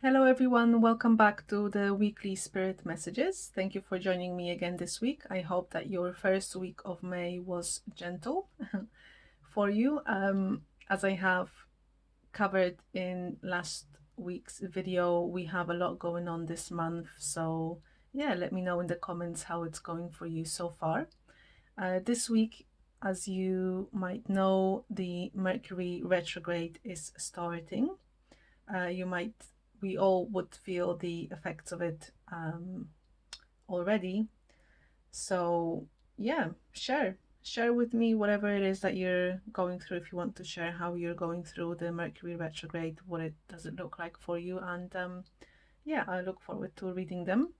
Hello everyone, welcome back to the weekly spirit messages. Thank you for joining me again this week. I hope that your first week of May was gentle for you. As I have covered in last week's video, we have a lot going on this month. So yeah, let me know in the comments how it's going for you so far. This week, as you might know, the Mercury retrograde is starting. We all would feel the effects of it already. So yeah, share with me whatever it is that you're going through. If you want to share how you're going through the Mercury retrograde, what it does it look like for you, and yeah, I look forward to reading them.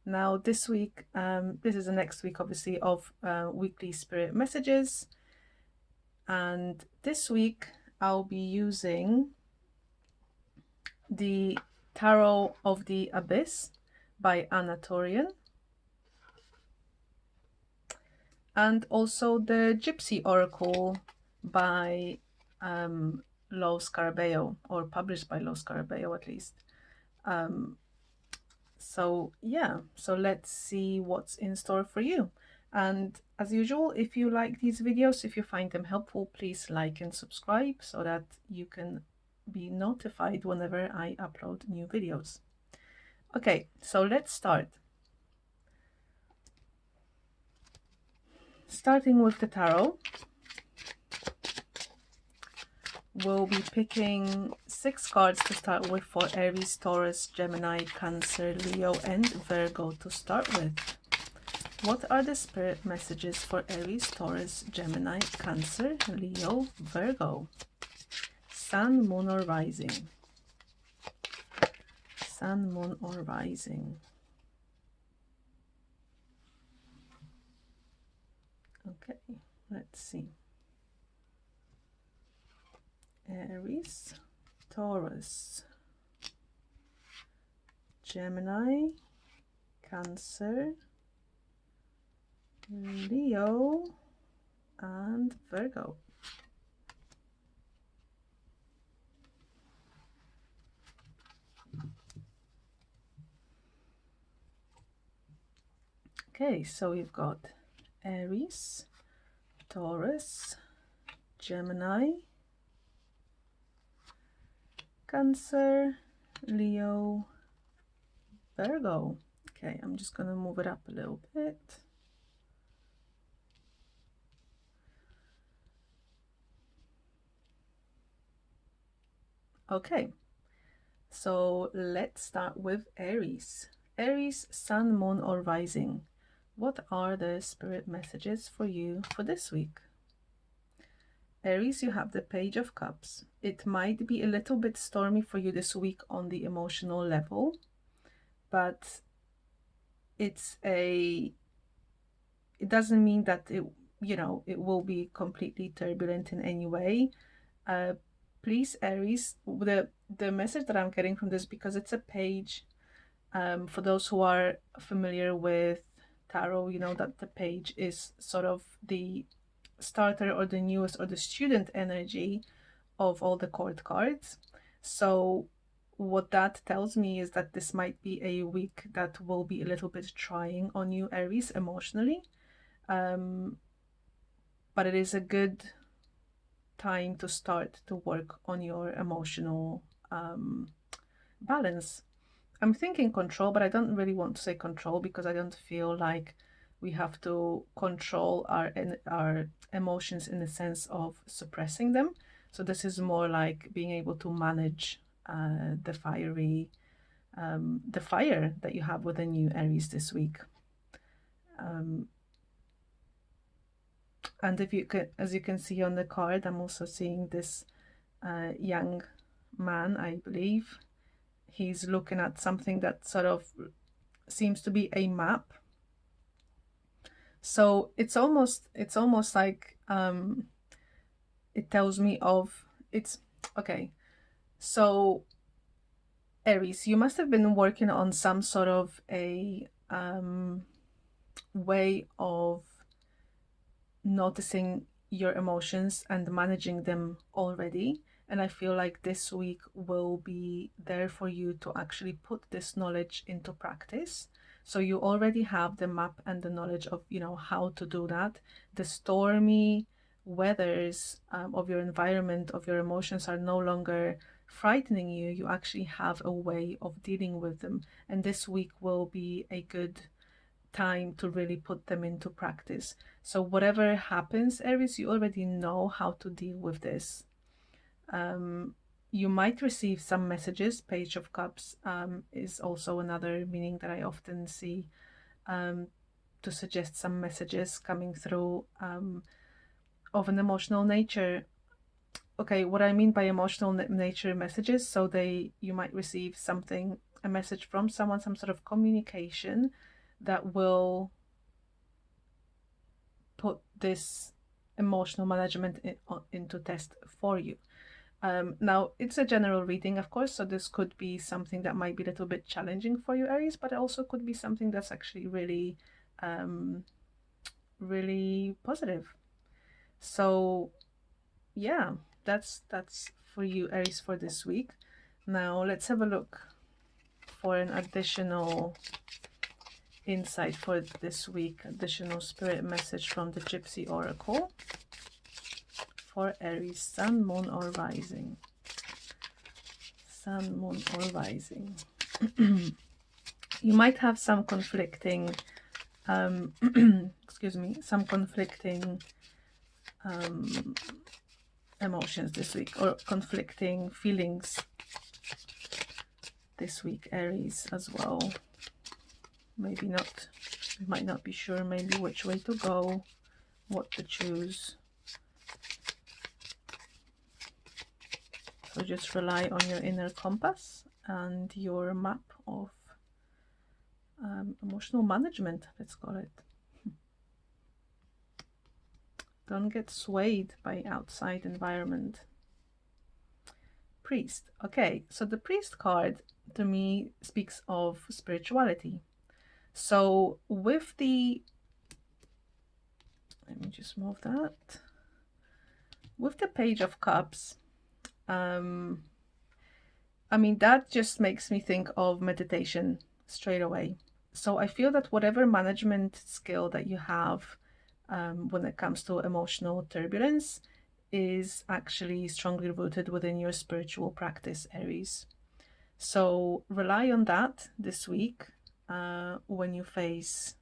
Now this week, this is the next week obviously of weekly spirit messages, and this week I'll be using the Tarot of the Abyss by Anna Torian, and also the Gypsy Oracle by Lo Scarabeo, or published by Lo Scarabeo at least. So yeah, so let's see what's in store for you. And as usual, if you like these videos, if you find them helpful, please like and subscribe so that you can be notified whenever I upload new videos. Okay, so let's start. Starting with the tarot, we'll be picking 6 cards to start with for Aries, Taurus, Gemini, Cancer, Leo, and Virgo to start with. What are the spirit messages for Aries, Taurus, Gemini, Cancer, Leo, Virgo? Sun, Moon, or Rising? Sun, Moon, or Rising? Okay, let's see. Aries, Taurus, Gemini, Cancer, Leo, and Virgo. Okay, so we've got Aries, Taurus, Gemini, Cancer, Leo, Virgo. Okay, I'm just going to move it up a little bit. Okay, so let's start with Aries. Aries, Sun, Moon, or Rising. What are the spirit messages for you for this week? Aries, you have the Page of Cups. It might be a little bit stormy for you this week on the emotional level, but it doesn't mean that it will be completely turbulent in any way. Please, Aries, the message that I'm getting from this, because it's a page, for those who are familiar with tarot, you know that the page is sort of the starter or the newest or the student energy of all the court cards. So what that tells me is that this might be a week that will be a little bit trying on you, Aries, emotionally, but it is a good time to start to work on your emotional balance. I'm thinking control, but I don't really want to say control because I don't feel like we have to control our emotions in the sense of suppressing them. So this is more like being able to manage the fire that you have within you, Aries, this week. And if you can, as you can see on the card, I'm also seeing this young man, I believe. He's looking at something that sort of seems to be a map. So it's almost like it tells me of okay. So Aries, you must have been working on some sort of a way of noticing your emotions and managing them already. And I feel like this week will be there for you to actually put this knowledge into practice. So you already have the map and the knowledge of, you know, how to do that. The stormy weathers of your environment, of your emotions, are no longer frightening you. You actually have a way of dealing with them. And this week will be a good time to really put them into practice. So whatever happens, Aries, you already know how to deal with this. You might receive some messages. Page of Cups is also another meaning that I often see to suggest some messages coming through of an emotional nature. Okay, what I mean by emotional nature messages, so you might receive something, a message from someone, some sort of communication that will put this emotional management into test for you. Now, it's a general reading, of course, so this could be something that might be a little bit challenging for you, Aries, but it also could be something that's actually really, really positive. So, yeah, that's for you, Aries, for this week. Now, let's have a look for an additional insight for this week, additional spirit message from the Gypsy Oracle for Aries, Sun, Moon, or Rising. Sun, Moon, or Rising. You might have some conflicting, excuse me, some conflicting emotions this week, or conflicting feelings this week, Aries, as well. Maybe not, you might not be sure maybe which way to go, what to choose. So just rely on your inner compass and your map of emotional management, let's call it. Don't get swayed by outside environment. Priest. Okay, so the Priest card to me speaks of spirituality. So with the, let me just move that. With the Page of Cups, I mean, that just makes me think of meditation straight away. So I feel that whatever management skill that you have when it comes to emotional turbulence is actually strongly rooted within your spiritual practice, Aries. So rely on that this week when you face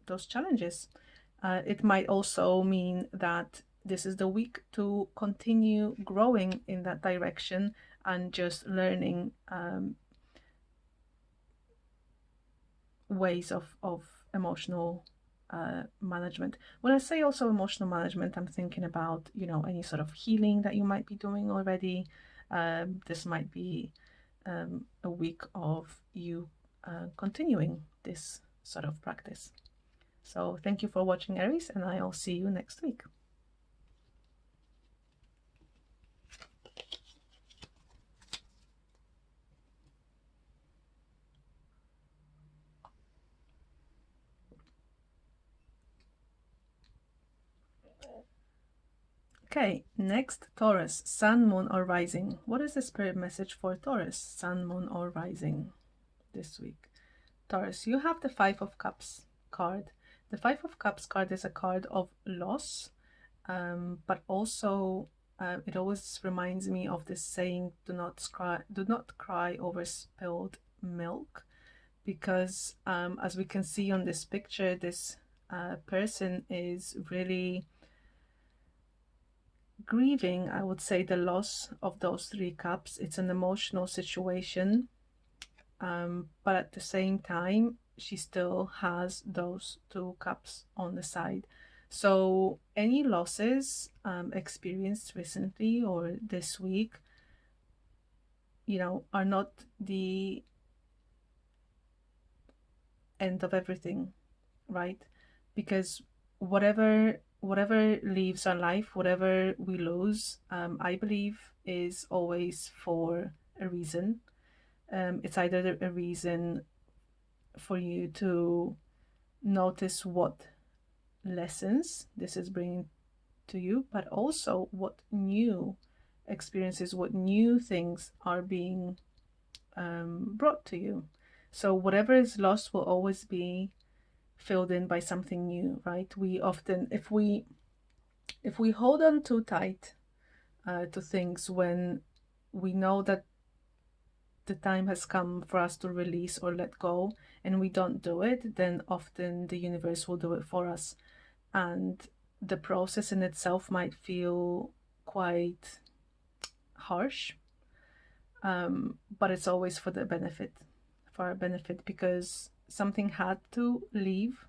those challenges. It might also mean that this is the week to continue growing in that direction and just learning ways of emotional management. When I say also emotional management, I'm thinking about, you know, any sort of healing that you might be doing already. This might be a week of you continuing this sort of practice. So thank you for watching, Aries, and I'll see you next week. Okay, next, Taurus, Sun, Moon, or Rising. What is the spirit message for Taurus, Sun, Moon, or Rising this week? Taurus, you have the Five of Cups card. The Five of Cups card is a card of loss, but also it always reminds me of this saying, do not cry over spilled milk, because as we can see on this picture, this person is really grieving, I would say, the loss of those three cups. It's an emotional situation, but at the same time, she still has those two cups on the side. So any losses experienced recently or this week, you know, are not the end of everything, right? Because whatever leaves our life, whatever we lose, I believe is always for a reason. It's either a reason for you to notice what lessons this is bringing to you, but also what new experiences, what new things are being brought to you. So whatever is lost will always be filled in by something new, right? We often, if we hold on too tight to things when we know that the time has come for us to release or let go, and we don't do it, then often the universe will do it for us. And the process in itself might feel quite harsh, but it's always for our benefit, because something had to leave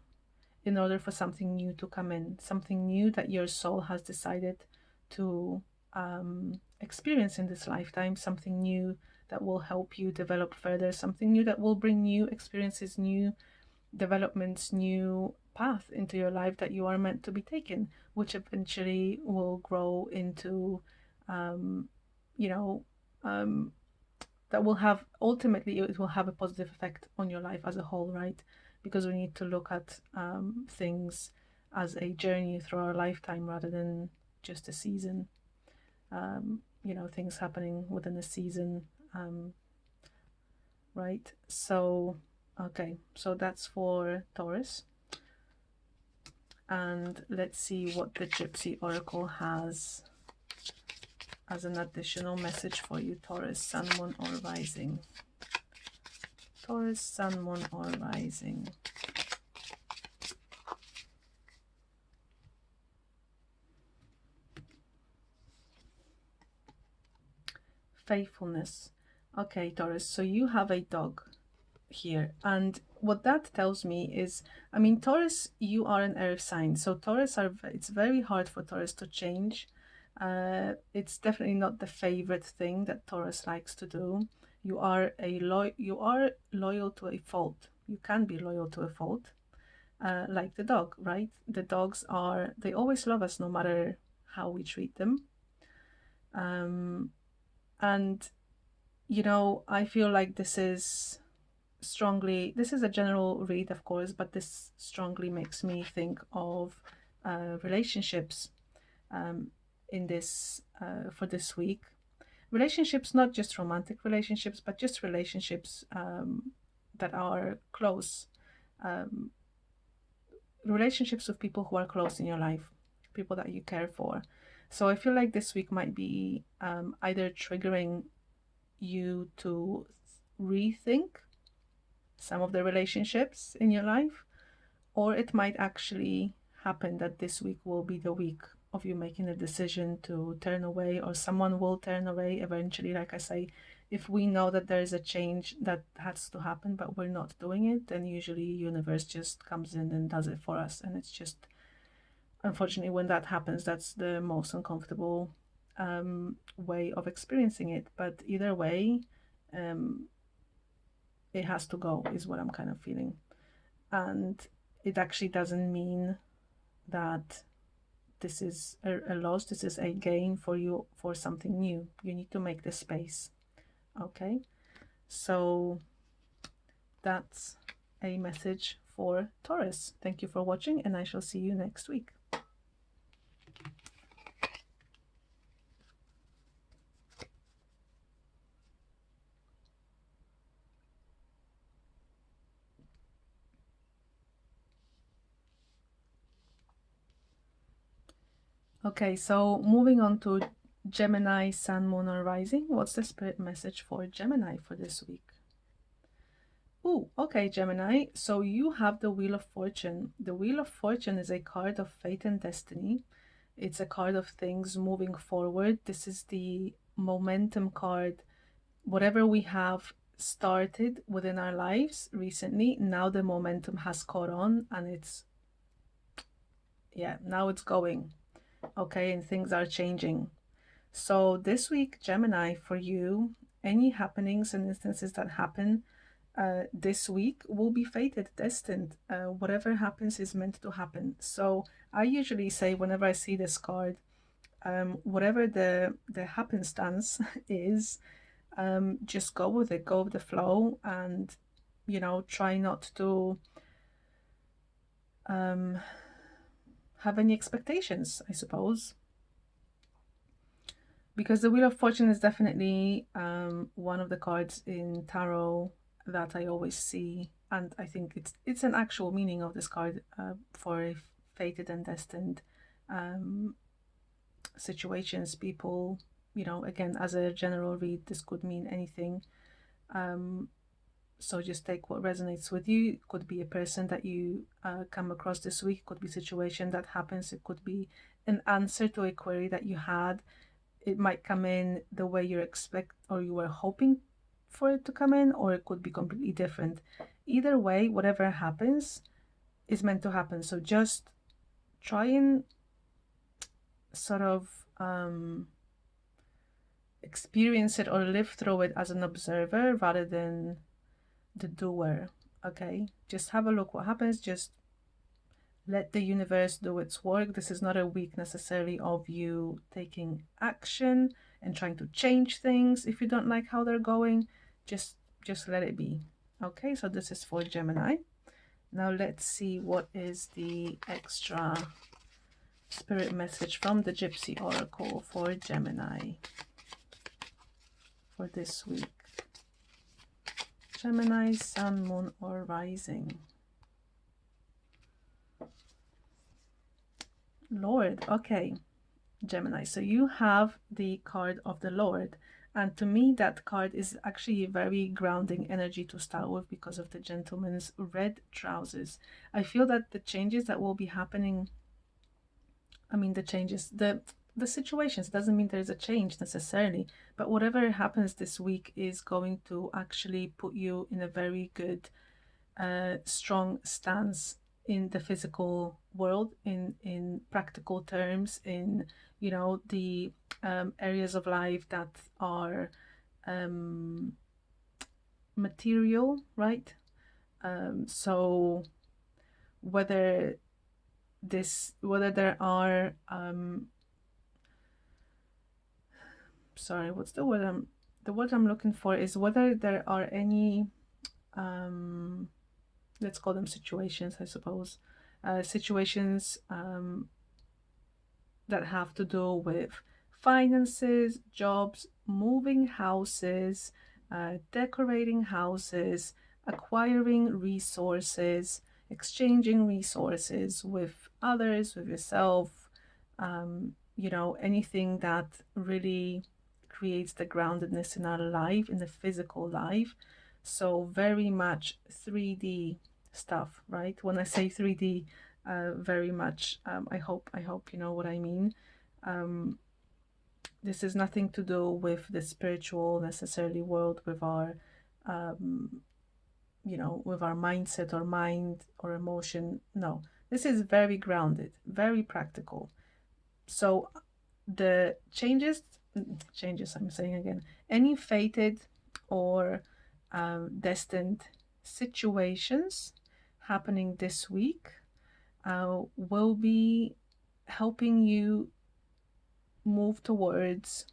in order for something new to come in, something new that your soul has decided to experience in this lifetime, something new that will help you develop further, something new that will bring new experiences, new developments, new path into your life that you are meant to be taking, which eventually will grow into, you know, that will have, ultimately it will have a positive effect on your life as a whole, right? Because we need to look at things as a journey through our lifetime rather than just a season. Things happening within a season, right? So, okay, so that's for Taurus. And let's see what the Gypsy Oracle has as an additional message for you, Taurus, Sun, Moon, or Rising. Taurus, Sun, Moon, or Rising. Faithfulness. Okay, Taurus, so you have a dog here, and what that tells me is, I mean, Taurus, you are an earth sign, so it's very hard for Taurus to change. It's definitely not the favorite thing that Taurus likes to do. You are loyal to a fault. You can be loyal to a fault, like the dog, right? The dogs they always love us no matter how we treat them. And I feel like this is a general read, of course, but this strongly makes me think of relationships in this for this week. Relationships, not just romantic relationships, but just relationships that are close. Relationships with people who are close in your life, people that you care for. So I feel like this week might be either triggering you to rethink some of the relationships in your life, or it might actually happen that this week will be the week of you making a decision to turn away, or someone will turn away eventually. Like I say, if we know that there is a change that has to happen but we're not doing it, then usually universe just comes in and does it for us. And it's just, unfortunately, when that happens, that's the most uncomfortable way of experiencing it. But either way, it has to go, is what I'm kind of feeling. And it actually doesn't mean that this is a loss. This is a gain for you, for something new. You need to make the space. Okay, so that's a message for Taurus. Thank you for watching, and I shall see you next week. Okay, so moving on to Gemini, Sun, Moon, or Rising. What's the spirit message for Gemini for this week? Oh, okay, Gemini. So you have the Wheel of Fortune. The Wheel of Fortune is a card of fate and destiny. It's a card of things moving forward. This is the momentum card. Whatever we have started within our lives recently, now the momentum has caught on, and now it's going. Okay, and things are changing. So this week, Gemini, for you, any happenings and instances that happen this week will be fated, destined. Whatever happens is meant to happen. So I usually say, whenever I see this card, whatever the happenstance is, just go with it, go with the flow, and try not to have any expectations, I suppose. because the Wheel of Fortune is definitely one of the cards in tarot that I always see, and I think it's an actual meaning of this card for fated and destined situations. People, you know, again, as a general read, this could mean anything. So just take what resonates with you. It could be a person that you come across this week. It could be a situation that happens. It could be an answer to a query that you had. It might come in the way you expect or you were hoping for it to come in, or it could be completely different. Either way, whatever happens is meant to happen. So just try and sort of experience it or live through it as an observer rather than the doer. Okay, just have a look what happens. Just let the universe do its work. This is not a week necessarily of you taking action and trying to change things if you don't like how they're going. Just let it be. Okay, so this is for Gemini. Now let's see what is the extra spirit message from the Gypsy Oracle for Gemini for this week. Gemini, Sun, Moon, or Rising. Lord, okay, Gemini, so you have the card of the Lord, and to me that card is actually a very grounding energy to start with because of the gentleman's red trousers. I feel that the changes that will be happening, I mean the changes, the situations, doesn't mean there's a change necessarily, but whatever happens this week is going to actually put you in a very good strong stance in the physical world, in practical terms, in, you know, the areas of life that are material, right? So whether there are sorry, what's the word I'm looking for is whether there are any let's call them situations, I suppose, situations that have to do with finances, jobs, moving houses, decorating houses, acquiring resources, exchanging resources with others, with yourself, you know, anything that really creates the groundedness in our life, in the physical life. So very much 3D stuff, right? When I say 3D, very much, I hope you know what I mean. This is nothing to do with the spiritual necessarily world, with our you know, with our mindset or mind or emotion. No, this is very grounded, very practical. So the changes I'm saying again, any fated or destined situations happening this week will be helping you move towards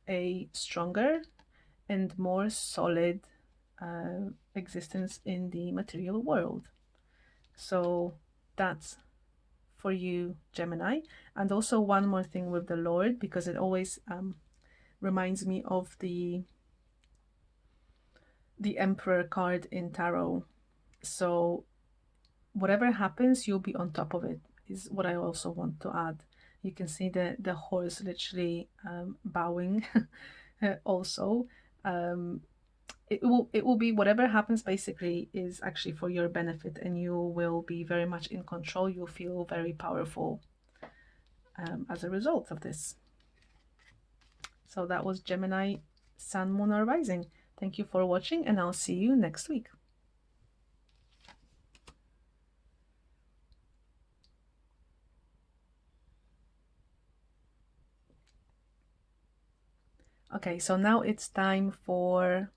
a stronger and more solid existence in the material world. So that's for you, Gemini. And also one more thing with the Lord, because it always reminds me of the Emperor card in tarot. So whatever happens, you'll be on top of it, is what I also want to add. You can see the horse literally bowing also. It will be, whatever happens basically is actually for your benefit, and you will be very much in control. You'll feel very powerful as a result of this. So that was Gemini, Sun, Moon, or Rising. Thank you for watching, and I'll see you next week. Okay, so now it's time for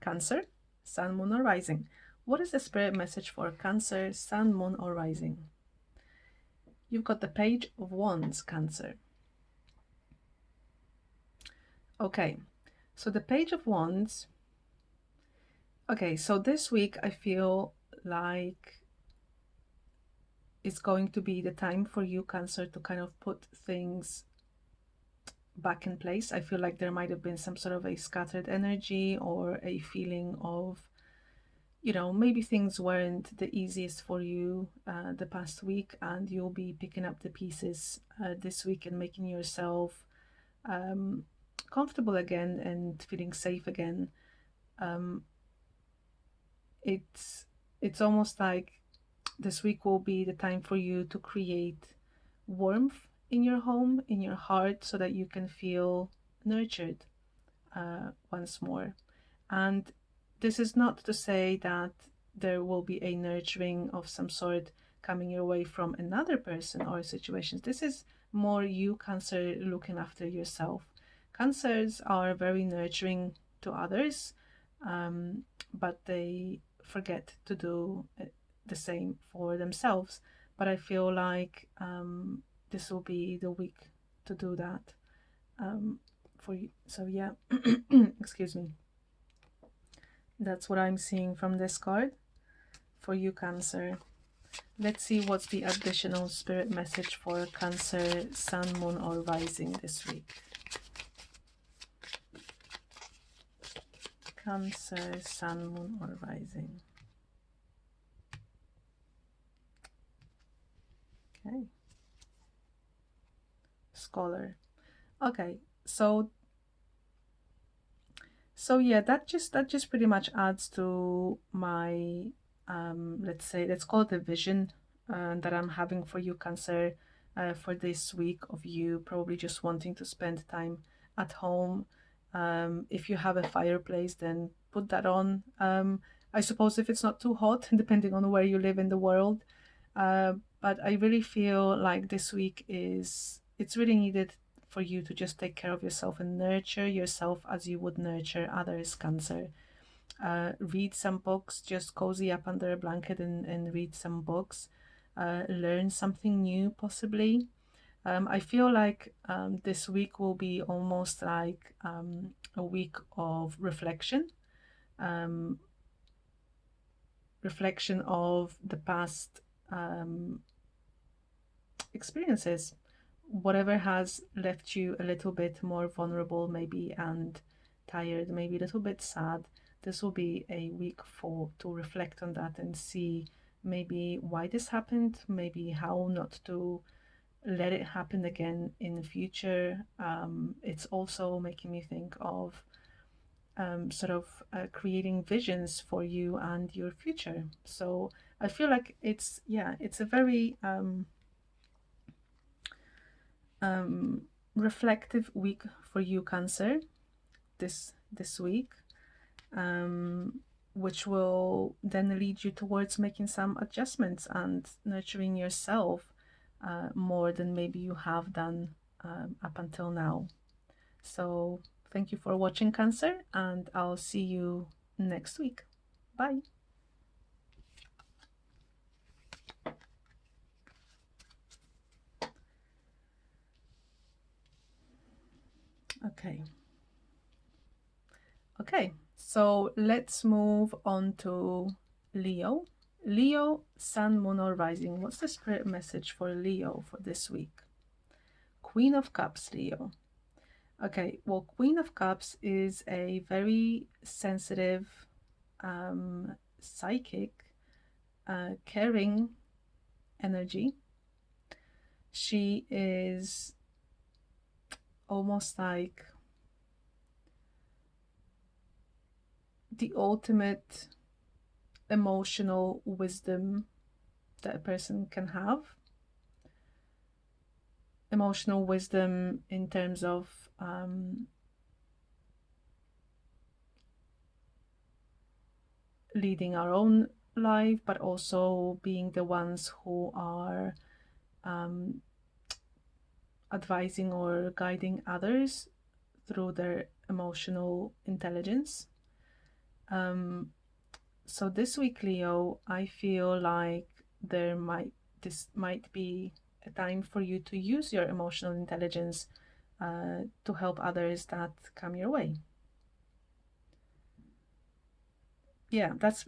Cancer, Sun, Moon, or Rising. What is the spirit message for Cancer, Sun, Moon, or Rising? You've got the Page of Wands, Cancer. Okay, so the Page of Wands. Okay, so this week I feel like it's going to be the time for you, Cancer, to kind of put things back in place. I feel like there might have been some sort of a scattered energy or a feeling of, you know, maybe things weren't the easiest for you the past week, and you'll be picking up the pieces this week and making yourself comfortable again and feeling safe again. It's almost like this week will be the time for you to create warmth in your home, in your heart, so that you can feel nurtured once more. And this is not to say that there will be a nurturing of some sort coming your way from another person or situations. This is more you, Cancer, looking after yourself. Cancers are very nurturing to others, but they forget to do the same for themselves. But I feel like this will be the week to do that for you. So yeah, excuse me. That's what I'm seeing from this card for you, Cancer. Let's see what's the additional spirit message for Cancer, Sun, Moon, or Rising this week. Cancer, Sun, Moon, or Rising. Okay. Scholar. Okay, so yeah, that just pretty much adds to my let's call it a vision that I'm having for you, Cancer, for this week, of you probably just wanting to spend time at home. If you have a fireplace, then put that on. I suppose if it's not too hot, depending on where you live in the world. But I really feel like this week it's really needed for you to just take care of yourself and nurture yourself as you would nurture others, Cancer. Read some books, just cozy up under a blanket and read some books. Learn something new, possibly. I feel like this week will be almost like a week of reflection. Reflection of the past experiences. Whatever has left you a little bit more vulnerable, maybe, and tired, maybe a little bit sad. This will be a week to reflect on that and see maybe why this happened, maybe how not to let it happen again in the future. It's also making me think of creating visions for you and your future. So I feel like it's a very reflective week for you, Cancer, this week, which will then lead you towards making some adjustments and nurturing yourself more than maybe you have done up until now. So thank you for watching, Cancer, and I'll see you next week. Bye. Okay, so let's move on to Leo. Leo, Sun, Moon, or Rising. What's the spirit message for Leo for this week? Queen of Cups, Leo. Okay, well, Queen of Cups is a very sensitive, psychic, caring energy. She is almost like the ultimate emotional wisdom that a person can have. Emotional wisdom in terms of leading our own life, but also being the ones who are advising or guiding others through their emotional intelligence. So this week, Leo, I feel like this might be a time for you to use your emotional intelligence to help others that come your way. Yeah, that's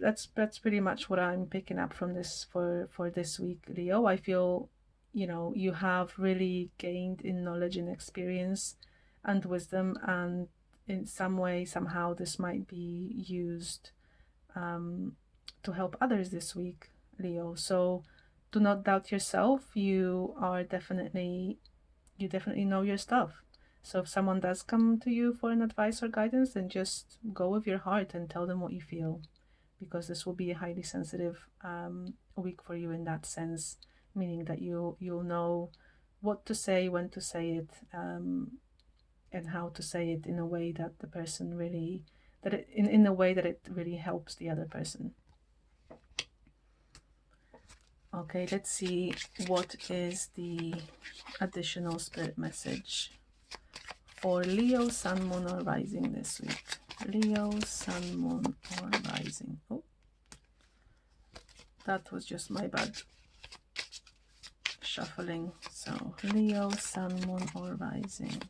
pretty much what I'm picking up from this for this week, Leo. I feel, you know, you have really gained in knowledge and experience and wisdom, and in some way, somehow, this might be used to help others this week, Leo. So do not doubt yourself. You definitely know your stuff. So if someone does come to you for an advice or guidance, then just go with your heart and tell them what you feel, because this will be a highly sensitive week for you in that sense, meaning that you'll know what to say, when to say it, and how to say it in a way that the person really, in a way that it really helps the other person. Okay, let's see what is the additional spirit message for Leo, Sun, Moon, or Rising this week. Leo, Sun, Moon, or Rising. Oh, that was just my bad shuffling. So Leo, Sun, Moon, or Rising.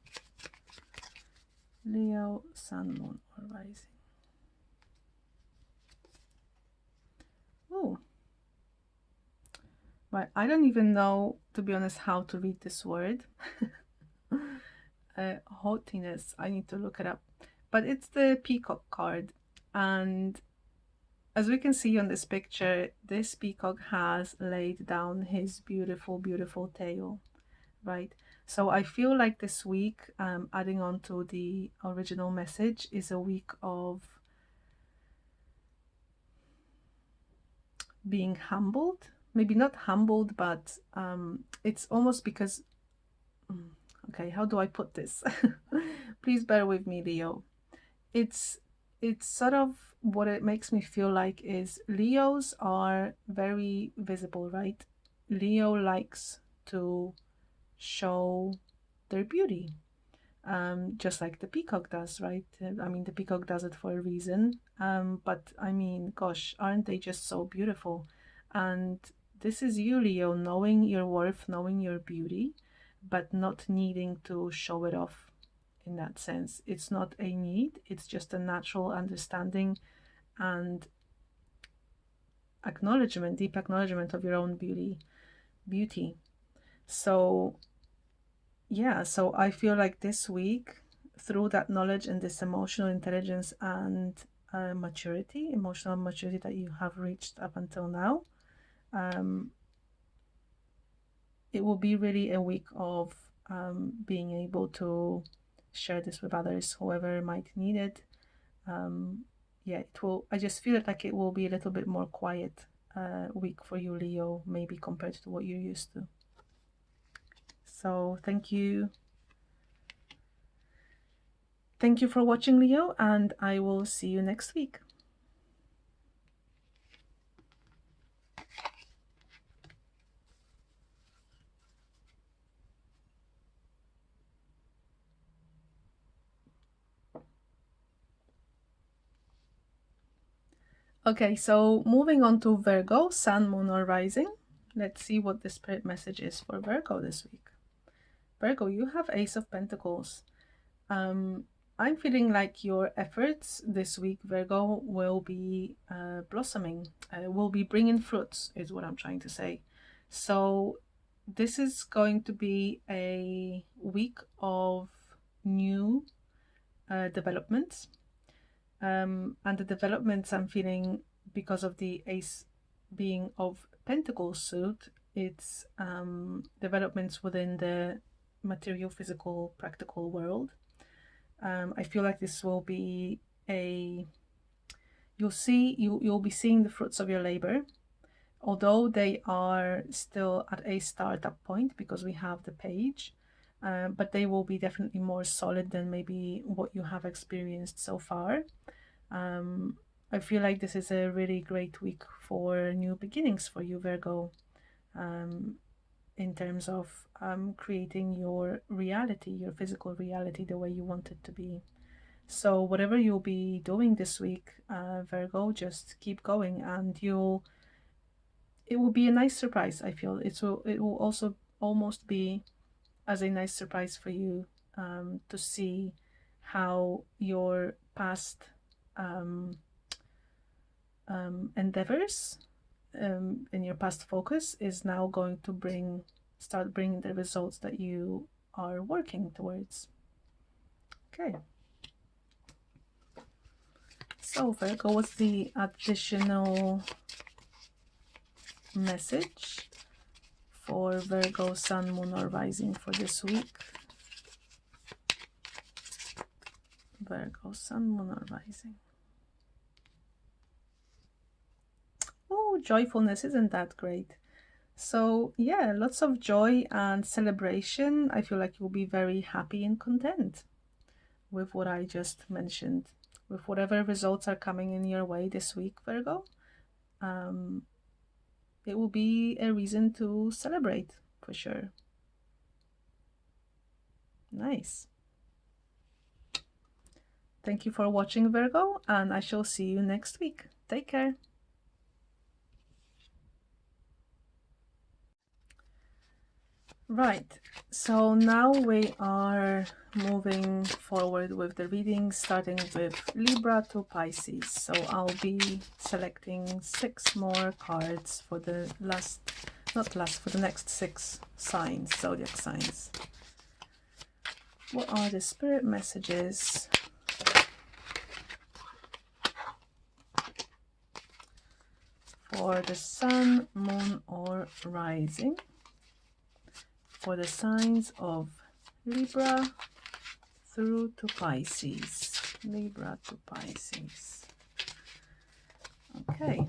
Leo, Sun, Moon, or Rising. Oh, but I don't even know, to be honest, how to read this word. Haughtiness, I need to look it up. But it's the peacock card, and as we can see on this picture, this peacock has laid down his beautiful, beautiful tail, right? So I feel like this week, adding on to the original message, is a week of being humbled. Maybe not humbled, but it's almost because, okay, how do I put this? Please bear with me, Leo. It's sort of, what it makes me feel like is Leos are very visible, right? Leo likes to show their beauty, just like the peacock does, right? I mean, the peacock does it for a reason, but I mean, gosh, aren't they just so beautiful? And this is you, Leo, knowing your worth, knowing your beauty, but not needing to show it off. In that sense, it's not a need, it's just a natural understanding and acknowledgement, deep acknowledgement of your own beauty. So yeah, so I feel like this week, through that knowledge and this emotional intelligence and emotional maturity that you have reached up until now, it will be really a week of being able to share this with others, whoever might need it. Yeah, it will. I just feel like it will be a little bit more quiet week for you, Leo, maybe compared to what you're used to. So thank you. Thank you for watching, Leo, and I will see you next week. Okay, so moving on to Virgo, Sun, Moon, or Rising. Let's see what the spirit message is for Virgo this week. Virgo, you have Ace of Pentacles. I'm feeling like your efforts this week, Virgo, will be blossoming, will be bringing fruits, is what I'm trying to say. So this is going to be a week of new developments. And the developments I'm feeling, because of the Ace being of Pentacles suit, it's developments within the material, physical, practical world. I feel like this will be you'll be seeing the fruits of your labor, although they are still at a startup point because we have the page, but they will be definitely more solid than maybe what you have experienced so far. I feel like this is a really great week for new beginnings for you, Virgo, in terms of creating your reality, your physical reality, the way you want it to be. So whatever you'll be doing this week, Virgo, just keep going, and it will be a nice surprise. I feel it will also almost be as a nice surprise for you to see how your past endeavors and your past focus is now going to start bringing the results that you are working towards. Okay. So Virgo, what's the additional message for Virgo, Sun, Moon, or Rising for this week? Virgo, Sun, Moon, or Rising. Oh, joyfulness, isn't that great? So yeah, lots of joy and celebration. I feel like you'll be very happy and content with what I just mentioned, with whatever results are coming in your way this week, Virgo. It will be a reason to celebrate for sure. Nice. Thank you for watching, Virgo, and I shall see you next week. Take care. Right, so now we are moving forward with the reading, starting with Libra to Pisces. So I'll be selecting 6 more cards for the for the next 6 signs, zodiac signs. What are the spirit messages for the Sun, Moon, or Rising for the signs of Libra through to Pisces? Libra to Pisces. Okay.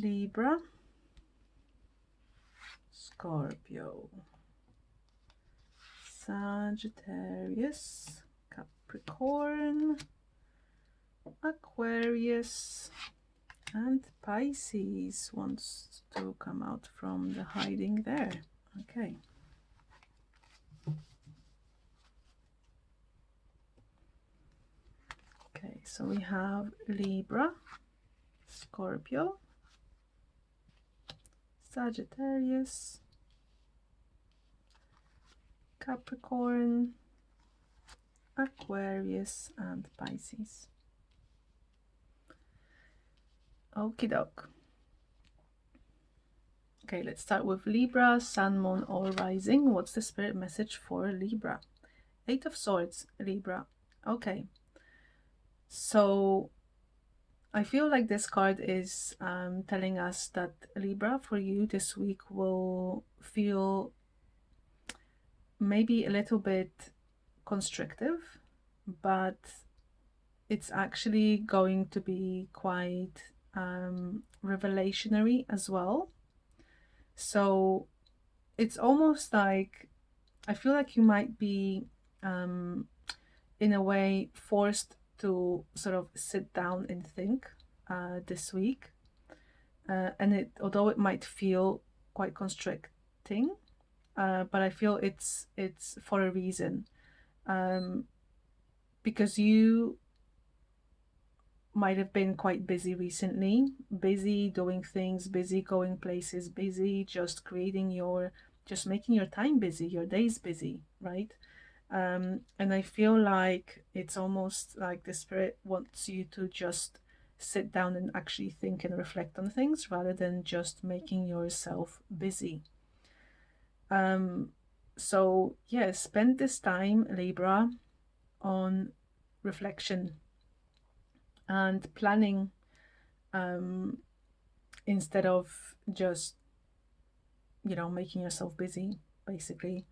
Libra, Scorpio, Sagittarius, Capricorn, Aquarius, and Pisces wants to come out from the hiding there. Okay. Okay, so we have Libra, Scorpio, Sagittarius, Capricorn, Aquarius, and Pisces. Okie doke. Okay, let's start with Libra, Sun, Moon, or Rising. What's the spirit message for Libra? 8 of Swords, Libra. Okay. So I feel like this card is telling us that Libra, for you this week, will feel maybe a little bit constrictive, but it's actually going to be quite revelationary as well. So it's almost like, I feel like you might be in a way forced to sort of sit down and think this week, and although it might feel quite constricting, but I feel it's for a reason, because you might have been quite busy recently, busy doing things, busy going places, busy just just making your time busy, your days busy, right? And I feel like it's almost like the spirit wants you to just sit down and actually think and reflect on things rather than just making yourself busy. So yeah, spend this time, Libra, on reflection and planning, instead of just, making yourself busy, basically.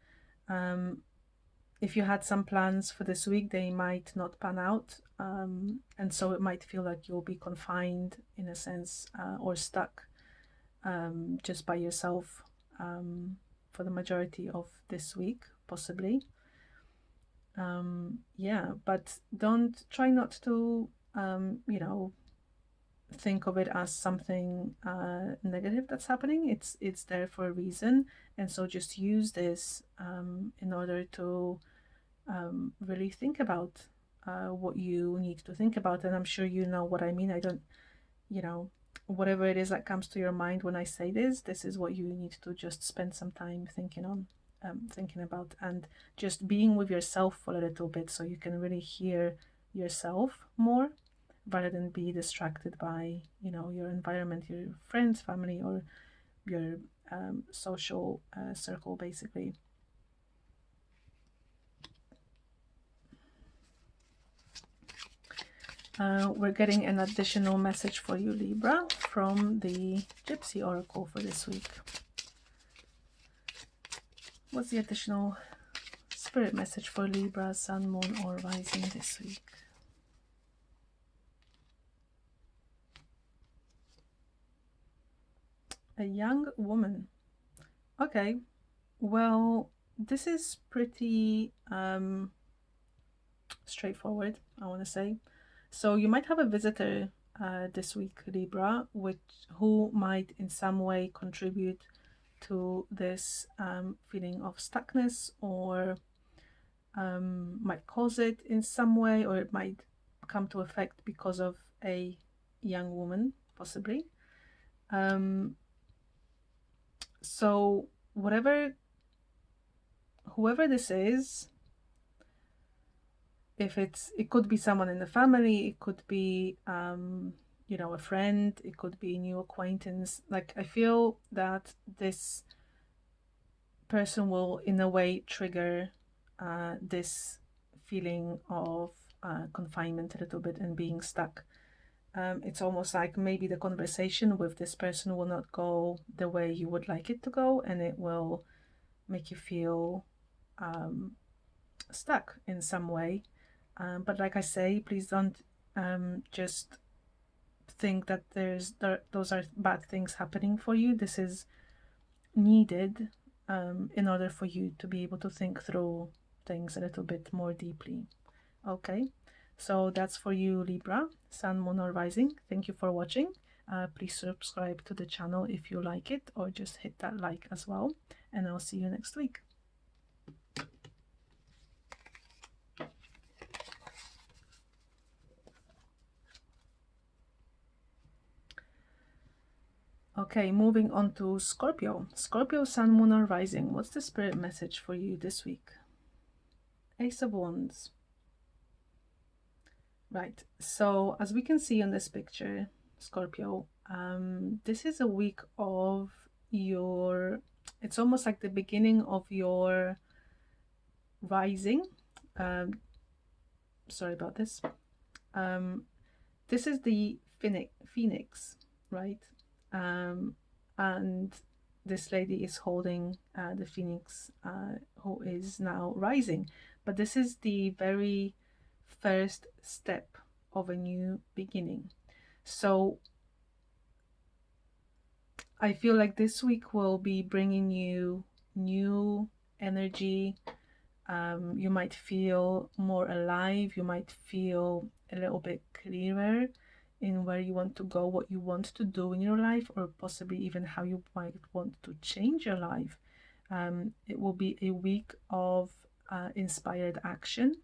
If you had some plans for this week, they might not pan out, and so it might feel like you'll be confined in a sense, or stuck just by yourself for the majority of this week, possibly. Yeah, but try not to think of it as something negative that's happening. It's there for a reason, and so just use this in order to really think about what you need to think about. And I'm sure you know what I mean. I don't, whatever it is that comes to your mind when I say this is what you need to just spend some time thinking about, and just being with yourself for a little bit, so you can really hear yourself more rather than be distracted by your environment, your friends, family, or your social circle, basically. We're getting an additional message for you, Libra, from the Gypsy Oracle for this week. What's the additional spirit message for Libra, Sun, Moon, or Rising this week? A young woman. Okay, well, this is pretty straightforward, I want to say. So you might have a visitor this week, Libra, who might in some way contribute to this feeling of stuckness, or might cause it in some way, or it might come to effect because of a young woman, possibly. So whoever this is, it could be someone in the family, it could be you know, a friend, it could be a new acquaintance. Like, I feel that this person will in a way trigger this feeling of confinement a little bit and being stuck. It's almost like maybe the conversation with this person will not go the way you would like it to go, and it will make you feel stuck in some way. But like I say, please don't just think that those are bad things happening for you. This is needed in order for you to be able to think through things a little bit more deeply. Okay, so that's for you, Libra, Sun, Moon, or Rising. Thank you for watching. Please subscribe to the channel if you like it, or just hit that like as well, and I'll see you next week. Okay, moving on to Scorpio. Scorpio, Sun, Moon, or Rising. What's the spirit message for you this week? Ace of Wands. Right, so as we can see in this picture, Scorpio, this is a week of it's almost like the beginning of your rising. Sorry about this. This is the phoenix, right? And this lady is holding the phoenix, who is now rising. But this is the very first step of a new beginning. So I feel like this week will be bringing you new energy. You might feel more alive. You might feel a little bit clearer in where you want to go, what you want to do in your life, or possibly even how you might want to change your life. It will be a week of inspired action.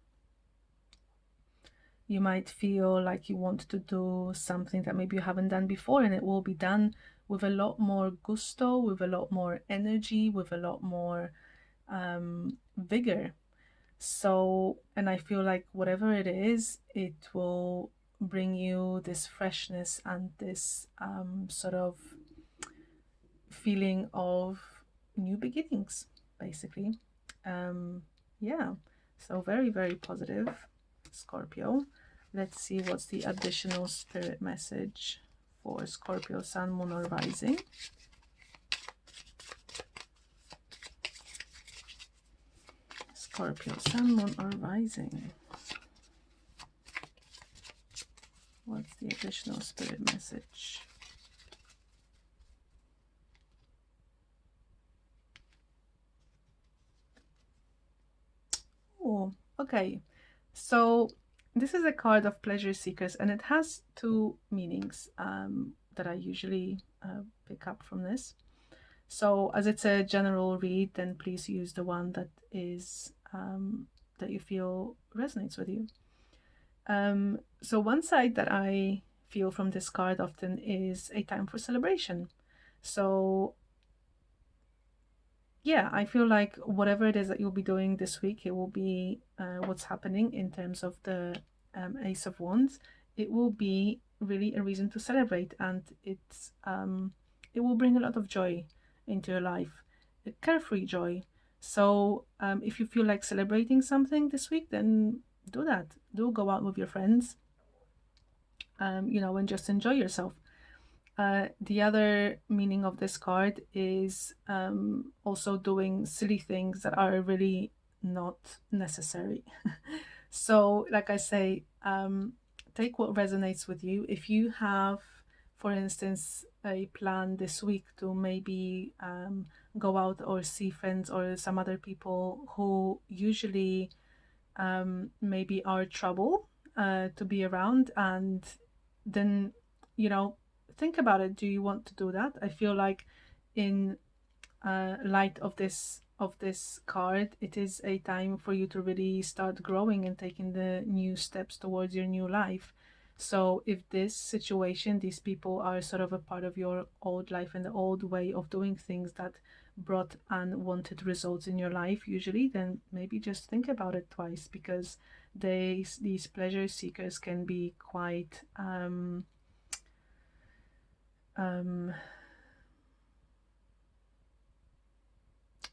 You might feel like you want to do something that maybe you haven't done before, and it will be done with a lot more gusto, with a lot more energy, with a lot more vigor. So, and I feel like whatever it is, it will bring you this freshness and this sort of feeling of new beginnings, basically. Yeah, so very, very positive, Scorpio. Let's see what's the additional spirit message for Scorpio, Sun, Moon, or Rising. Scorpio, Sun, Moon, or Rising. What's the additional spirit message? Oh, okay. So this is a card of pleasure seekers, and it has two meanings that I usually pick up from this. So as it's a general read, then please use the one that is that you feel resonates with you. So one side that I feel from this card often is a time for celebration. So yeah, I feel like whatever it is that you'll be doing this week, it will be what's happening in terms of the Ace of Wands. It will be really a reason to celebrate, and it will bring a lot of joy into your life, a carefree joy. So if you feel like celebrating something this week, then do that. Do go out with your friends, you know, and just enjoy yourself. The other meaning of this card is also doing silly things that are really not necessary. So, like I say, take what resonates with you. If you have, for instance, a plan this week to maybe go out or see friends or some other people who usually maybe are trouble to be around, and then, you know, think about it. Do you want to do that? I feel like in light of this card, it is a time for you to really start growing and taking the new steps towards your new life. So if this situation, these people are sort of a part of your old life and the old way of doing things that brought unwanted results in your life usually, then maybe just think about it twice, because these pleasure seekers can be quite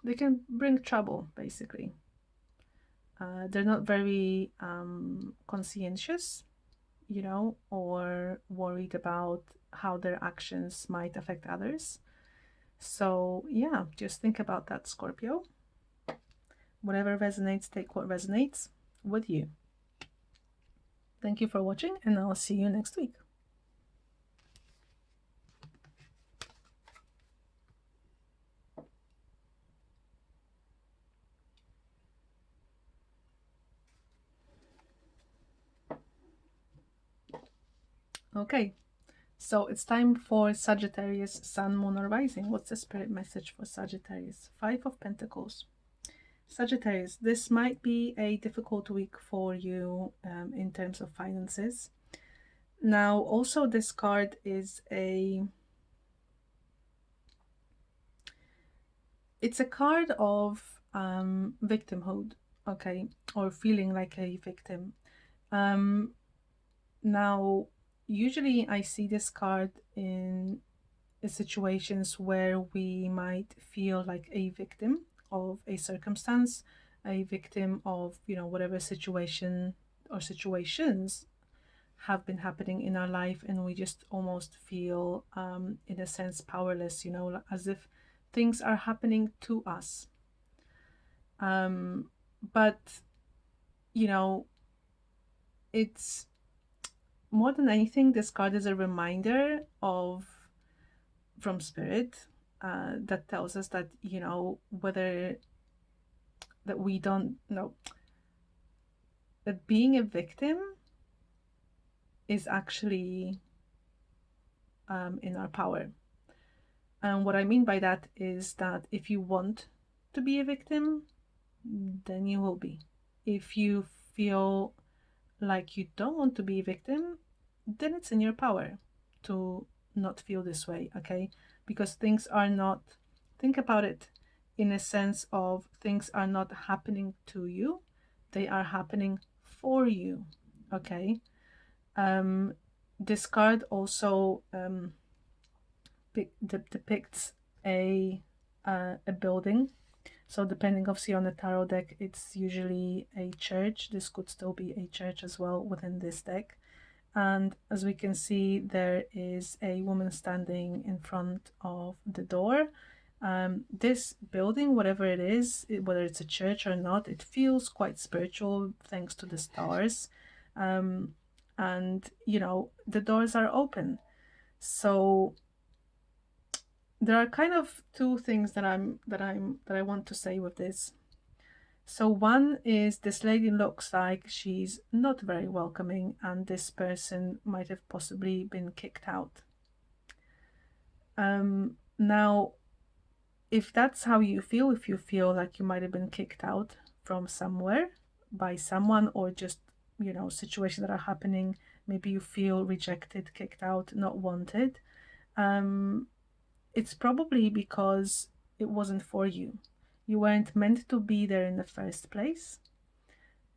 they can bring trouble, basically. They're not very conscientious, you know, or worried about how their actions might affect others. So yeah, just think about that, Scorpio. Whatever resonates, take what resonates with you. Thank you for watching, and I'll see you next week. Okay, so it's time for Sagittarius, Sun, Moon, or Rising. What's the spirit message for Sagittarius? Five of Pentacles. Sagittarius, this might be a difficult week for you in terms of finances. Now, also this card is it's a card of victimhood, okay, or feeling like a victim. Now, usually I see this card in situations where we might feel like a victim of a circumstance, a victim of, you know, whatever situation or situations have been happening in our life, and we just almost feel in a sense powerless, you know, as if things are happening to us. But you know, it's more than anything, this card is a reminder of from spirit that tells us that, you know, whether that we don't know that being a victim is actually in our power. And what I mean by that is that if you want to be a victim, then you will be. If you feel like you don't want to be a victim, then it's in your power to not feel this way, okay? Because things are not, think about it in a sense of things are not happening to you, they are happening for you, okay? This card also depicts a building. So depending, obviously, on the tarot deck, it's usually a church. This could still be a church as well within this deck. And as we can see, there is a woman standing in front of the door. This building, whatever it is, whether it's a church or not, it feels quite spiritual thanks to the stars. And you know, the doors are open. So there are kind of two things that I want to say with this. So one is, this lady looks like she's not very welcoming, and this person might have possibly been kicked out. Now, if that's how you feel, if you feel like you might have been kicked out from somewhere by someone, or just, you know, situations that are happening, maybe you feel rejected, kicked out, not wanted, it's probably because it wasn't for you. You weren't meant to be there in the first place.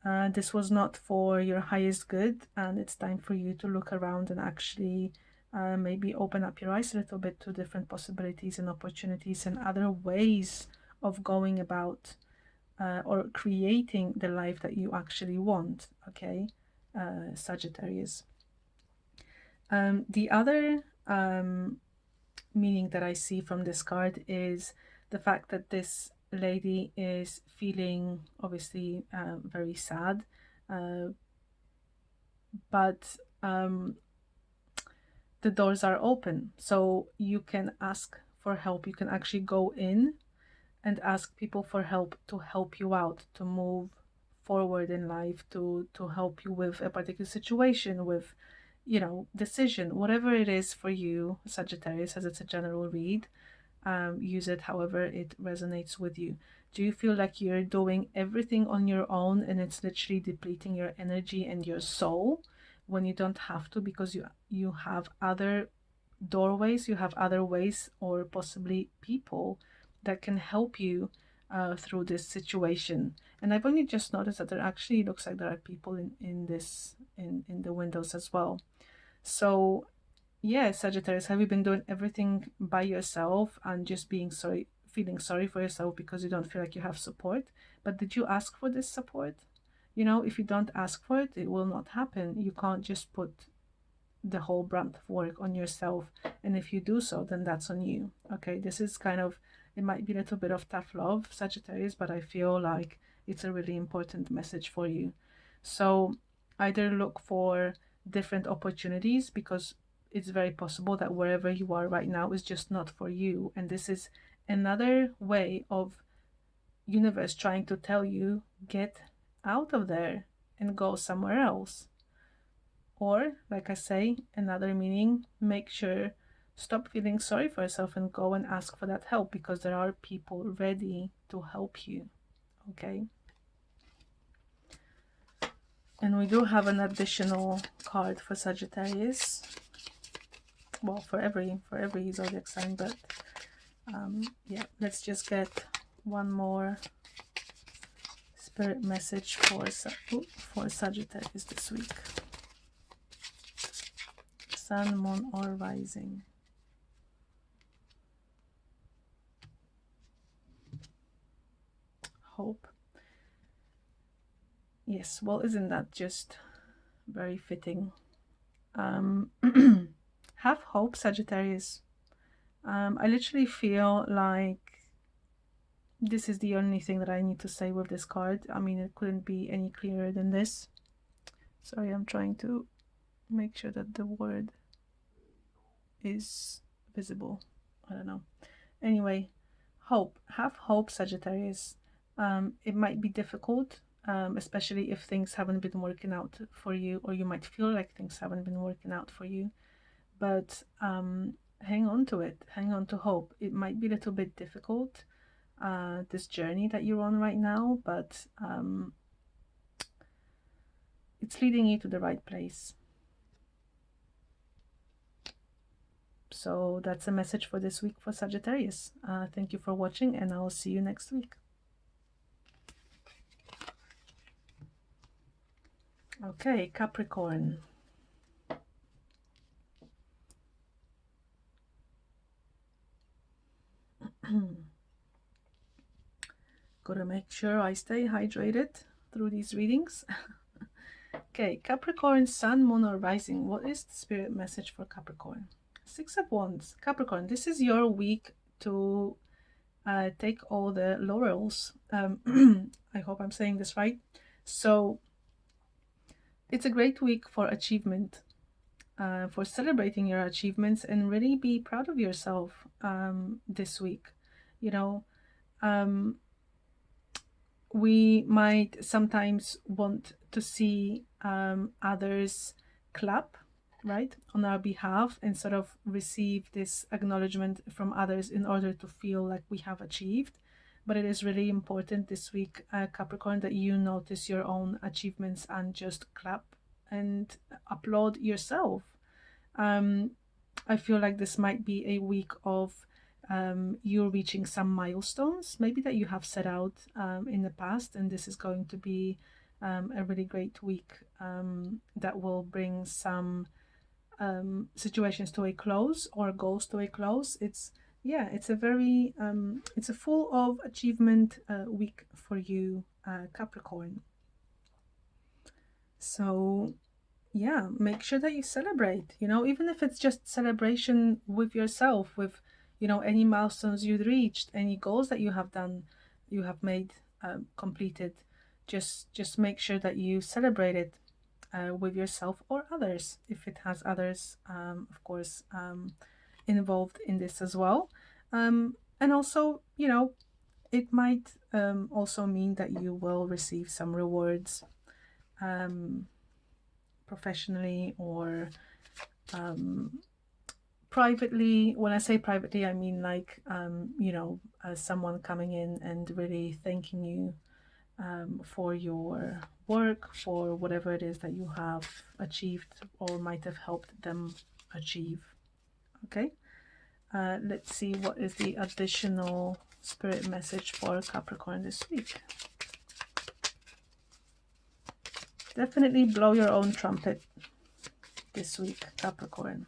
This was not for your highest good, and it's time for you to look around and actually maybe open up your eyes a little bit to different possibilities and opportunities and other ways of going about or creating the life that you actually want, okay, Sagittarius. The other meaning that I see from this card is the fact that this lady is feeling obviously very sad, but the doors are open, so you can ask for help. You can actually go in and ask people for help to help you out, to move forward in life, to help you with a particular situation, with, you know, decision, whatever it is for you, Sagittarius, as it's a general read. Use it however it resonates with you. Do you feel like you're doing everything on your own and it's literally depleting your energy and your soul when you don't have to, because you have other doorways, you have other ways, or possibly people that can help you through this situation? And I've only just noticed that there actually looks like there are people in the windows as well. So yeah, Sagittarius, have you been doing everything by yourself and just feeling sorry for yourself because you don't feel like you have support? But did you ask for this support? You know, if you don't ask for it, it will not happen. You can't just put the whole brunt of work on yourself, and if you do so, then that's on you. Okay, this is kind of, it might be a little bit of tough love, Sagittarius, but I feel like it's a really important message for you. So either look for different opportunities, because it's very possible that wherever you are right now is just not for you, and this is another way of universe trying to tell you, get out of there and go somewhere else. Or, like I say, another meaning, make sure, stop feeling sorry for yourself and go and ask for that help, because there are people ready to help you. Okay. And we do have an additional card for Sagittarius. Well, for every zodiac sign, but yeah, let's just get one more spirit message for Sagittarius this week. Sun, moon, or rising. Hope. Yes, well, isn't that just very fitting? Have hope, Sagittarius. I literally feel like this is the only thing that I need to say with this card. I mean, it couldn't be any clearer than this. Sorry, I'm trying to make sure that the word is visible. I don't know. Anyway, hope. Have hope, Sagittarius. It might be difficult, especially if things haven't been working out for you, or you might feel like things haven't been working out for you. But hang on to it. Hang on to hope. It might be a little bit difficult, this journey that you're on right now, but it's leading you to the right place. So that's a message for this week for Sagittarius. Thank you for watching, and I'll see you next week. Okay, Capricorn. Gotta make sure I stay hydrated through these readings. Okay, Capricorn, Sun, Moon, or Rising. What is the spirit message for Capricorn? Six of Wands. Capricorn, this is your week to take all the laurels. I hope I'm saying this right. So it's a great week for achievement, for celebrating your achievements, and really be proud of yourself this week. You know, we might sometimes want to see others clap, right, on our behalf, and sort of receive this acknowledgement from others in order to feel like we have achieved. But it is really important this week, Capricorn, that you notice your own achievements and just clap and applaud yourself. I feel like this might be a week of you're reaching some milestones maybe that you have set out in the past, and this is going to be a really great week that will bring some situations to a close or goals to a close. It's, yeah, it's a very it's a full of achievement week for you, Capricorn. So yeah, make sure that you celebrate, you know, even if it's just celebration with yourself, with, you know, any milestones you've reached, any goals that you have done, you have made, completed. Just make sure that you celebrate it with yourself or others, if it has others, of course, involved in this as well. And also, you know, it might also mean that you will receive some rewards, professionally or privately. When I say privately, I mean like, you know, someone coming in and really thanking you for your work, for whatever it is that you have achieved or might have helped them achieve. Okay, let's see what is the additional spirit message for Capricorn this week. Definitely blow your own trumpet this week, Capricorn.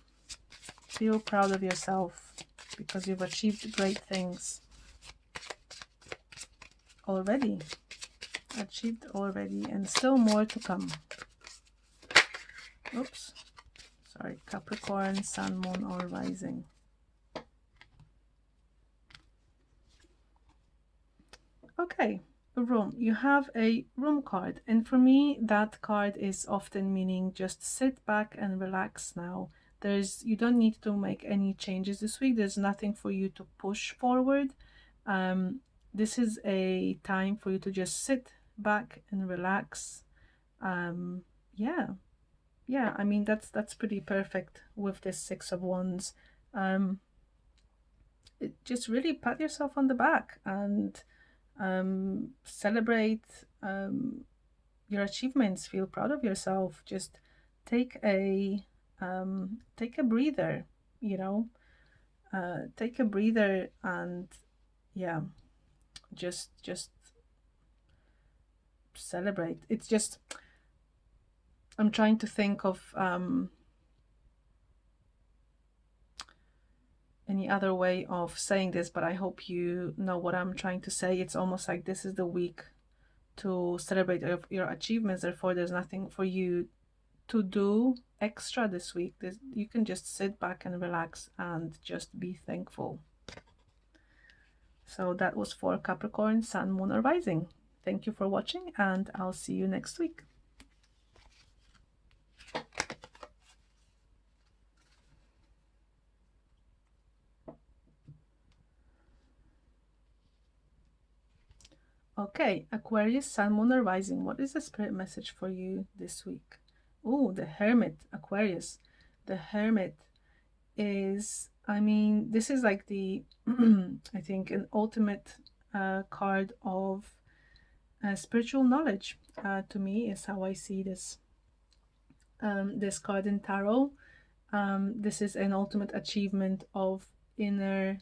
Feel proud of yourself because you've achieved great things already. Achieved already, and still more to come. Oops. Sorry, Capricorn, Sun, Moon, or Rising. Okay, room. You have a room card, and for me that card is often meaning just sit back and relax now. You don't need to make any changes this week. There's nothing for you to push forward. This is a time for you to just sit back and relax. Yeah, I mean that's pretty perfect with this Six of Wands. Just really pat yourself on the back and celebrate your achievements. Feel proud of yourself. Just take a breather, you know, take a breather, and yeah, just celebrate. It's just, I'm trying to think of any other way of saying this, but I hope you know what I'm trying to say. It's almost like this is the week to celebrate your achievements. Therefore, there's nothing for you to do extra this week. You can just sit back and relax and just be thankful. So that was for Capricorn, Sun, Moon, or Rising. Thank you for watching, and I'll see you next week. Okay, Aquarius, Sun, Moon, or Rising. What is the spirit message for you this week? Oh, the Hermit, Aquarius. The Hermit is, I mean, this is like the, I think, an ultimate card of spiritual knowledge. To me, is how I see this. This card in tarot. This is an ultimate achievement of inner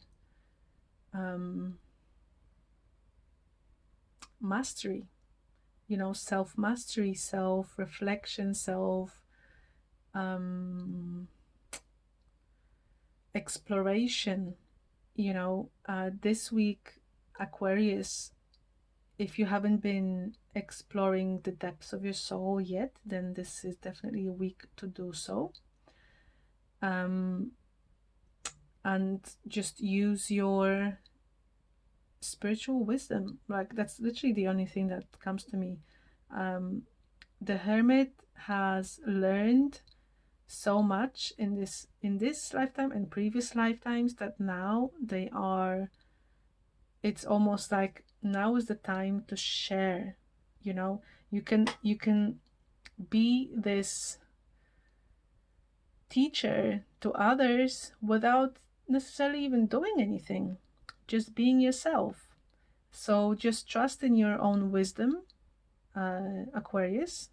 mastery, you know, self-mastery, self-reflection, exploration, you know. This week, Aquarius, if you haven't been exploring the depths of your soul yet, then this is definitely a week to do so. And just use your spiritual wisdom. Like, that's literally the only thing that comes to me. The Hermit has learned so much in this lifetime and previous lifetimes that now it's almost like now is the time to share. You know, you can be this teacher to others without necessarily even doing anything, just being yourself. So just trust in your own wisdom, Aquarius.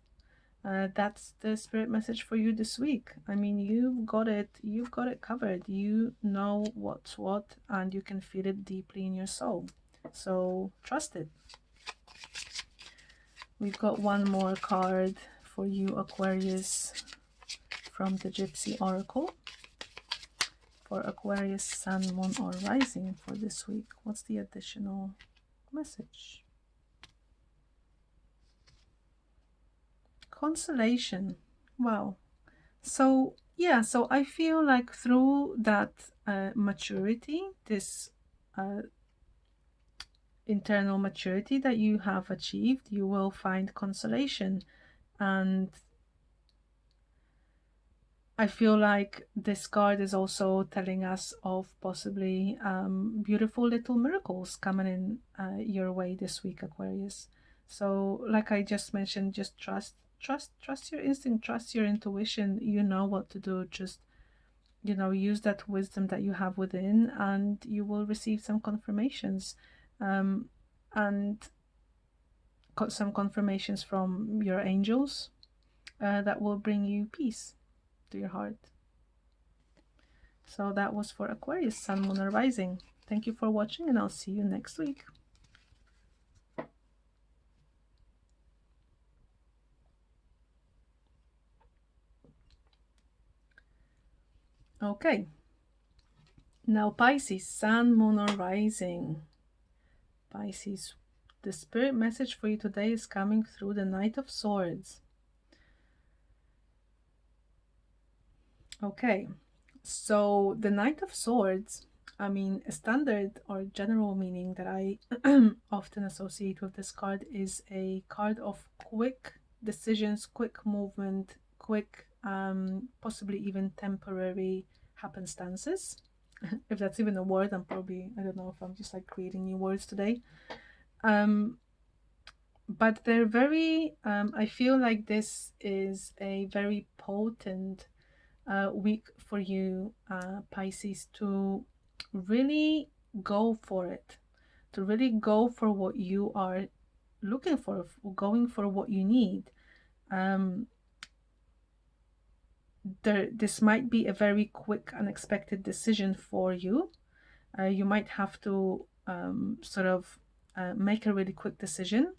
That's the spirit message for you this week. I mean, you've got it covered. You know what's what, and you can feel it deeply in your soul. So trust it. We've got one more card for you, Aquarius, from the Gypsy Oracle for Aquarius, Sun, Moon, or Rising for this week. What's the additional message? Consolation. Wow. So yeah, so I feel like through that maturity, this internal maturity that you have achieved, you will find consolation. And I feel like this card is also telling us of possibly beautiful little miracles coming in your way this week, Aquarius. So like I just mentioned, just trust your instinct, trust your intuition. You know what to do. Just, you know, use that wisdom that you have within, and you will receive some confirmations, and got some confirmations from your angels that will bring you peace to your heart. So that was for Aquarius, Sun, Moon, or Rising. Thank you for watching, and I'll see you next week. Okay. Now Pisces, Sun, Moon, or Rising. Pisces, the spirit message for you today is coming through the Knight of Swords. Okay. So the Knight of Swords, I mean, a standard or general meaning that I often associate with this card is a card of quick decisions, quick movement, quick, possibly even temporary happenstances. If that's even a word, I don't know if I'm just like creating new words today. But they're very, I feel like this is a very potent week for you, Pisces, to really go for it, to really go for what you are looking for, going for what you need. This might be a very quick, unexpected decision for you. You might have to sort of make a really quick decision,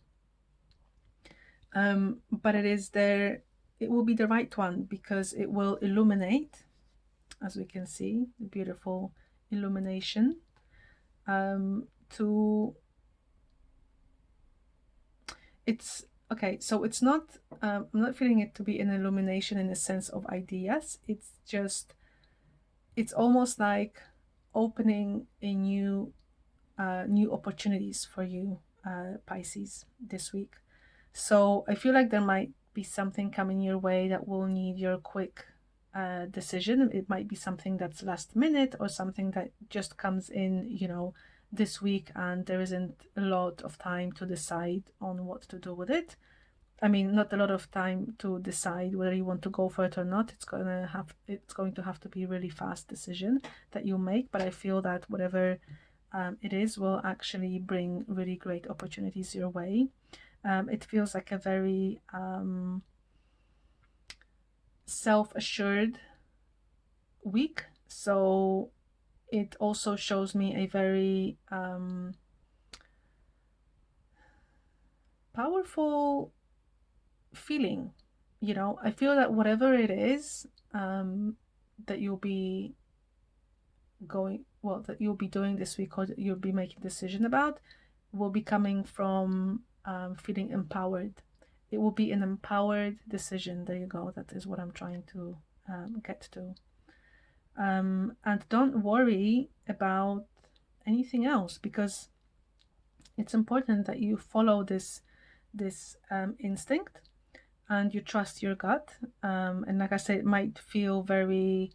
but it will be the right one, because it will illuminate, as we can see, the beautiful illumination. It's okay, so it's not, I'm not feeling it to be an illumination in the sense of ideas. It's almost like opening a new opportunities for you, Pisces, this week. So I feel like there might be something coming your way that will need your quick decision. It might be something that's last minute, or something that just comes in, you know, this week, and there isn't a lot of time to decide on what to do with it. I mean, not a lot of time to decide whether you want to go for it or not. It's going to have to be a really fast decision that you make. But I feel that whatever it is will actually bring really great opportunities your way. It feels like a very self-assured week. So it also shows me a very powerful feeling. You know, I feel that whatever it is that you'll be that you'll be doing this week, or that you'll be making a decision about, will be coming from feeling empowered. It will be an empowered decision. There you go. That is what I'm trying to get to. And don't worry about anything else, because it's important that you follow this instinct, and you trust your gut. And like I said, it might feel very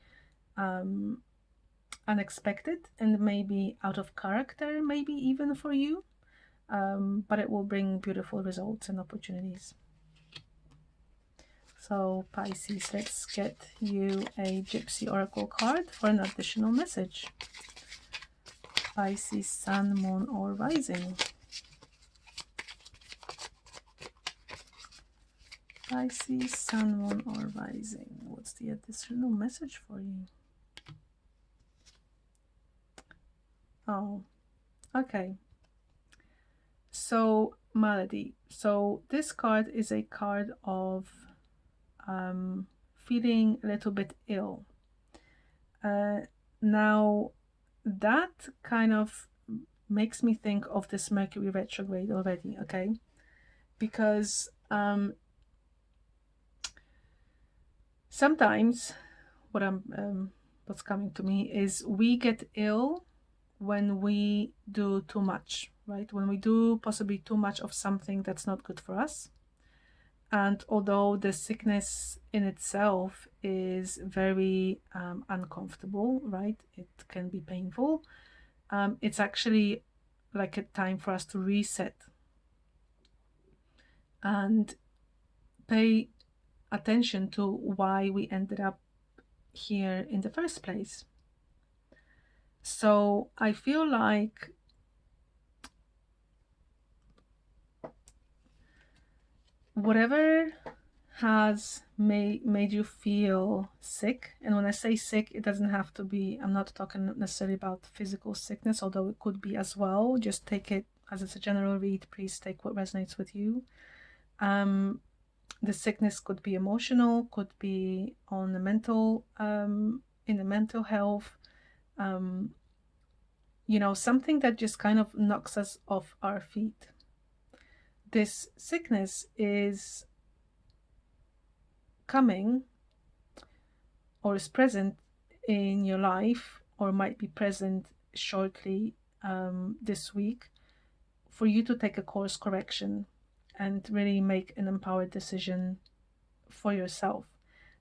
unexpected and maybe out of character, maybe even for you, but it will bring beautiful results and opportunities. So Pisces, let's get you a Gypsy Oracle card for an additional message. Pisces, Sun, Moon, or Rising. Pisces, Sun, Moon, or Rising. What's the additional message for you? Oh, okay. So, Melody. So this card is a card of feeling a little bit ill. Now, that kind of makes me think of this Mercury retrograde already, okay? Because sometimes what's coming to me is we get ill when we do too much, right? When we do possibly too much of something that's not good for us. And although the sickness in itself is very uncomfortable, right? It can be painful. It's actually like a time for us to reset and pay attention to why we ended up here in the first place. So I feel like whatever has made you feel sick, and when I say sick, it doesn't have to be, I'm not talking necessarily about physical sickness, although it could be as well. Just take it as it's a general read. Please take what resonates with you. The sickness could be emotional, could be on the mental, in the mental health, you know, something that just kind of knocks us off our feet. This sickness is coming or is present in your life, or might be present shortly this week, for you to take a course correction and really make an empowered decision for yourself.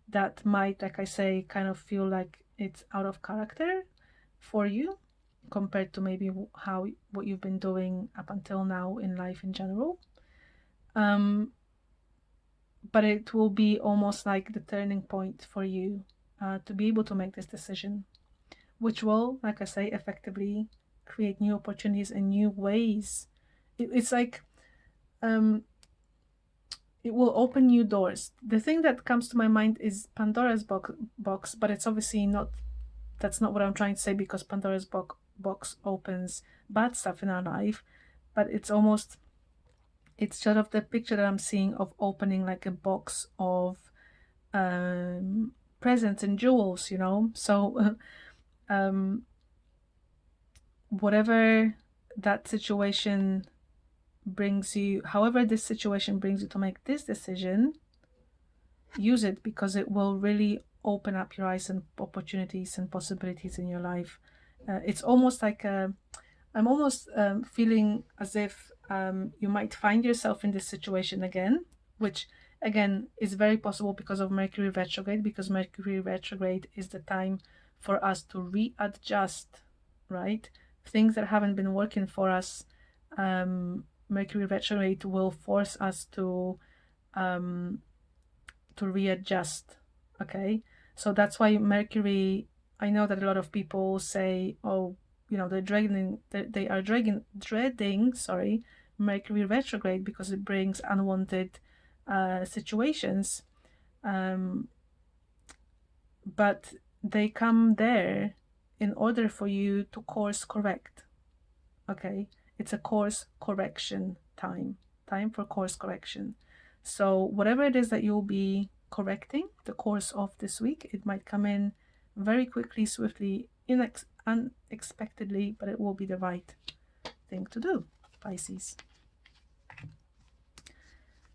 That might, like I say, kind of feel like it's out of character for you compared to maybe what you've been doing up until now in life in general. But it will be almost like the turning point for you to be able to make this decision, which will, like I say, effectively create new opportunities and new ways. It's like it will open new doors. The thing that comes to my mind is Pandora's box, but it's obviously not, that's not what I'm trying to say, because Pandora's box opens bad stuff in our life, but it's almost, it's sort of the picture that I'm seeing of opening like a box of presents and jewels, you know. So whatever that situation brings you, however this situation brings you to make this decision, use it, because it will really open up your eyes and opportunities and possibilities in your life. It's almost like I'm almost feeling as if you might find yourself in this situation again, which again is very possible because of Mercury retrograde, because Mercury retrograde is the time for us to readjust, right? Things that haven't been working for us, Mercury retrograde will force us to readjust. Okay, so that's why Mercury, I know that a lot of people say, oh, you know, they are dreading, sorry, Mercury retrograde, because it brings unwanted situations, but they come there in order for you to course correct. Okay, it's a course correction time for course correction. So whatever it is that you'll be correcting the course of this week, it might come in very quickly, swiftly, unexpectedly, but it will be the right thing to do, Pisces.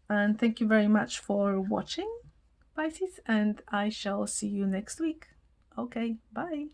And thank you very much for watching, Pisces, and I shall see you next week. Okay, bye.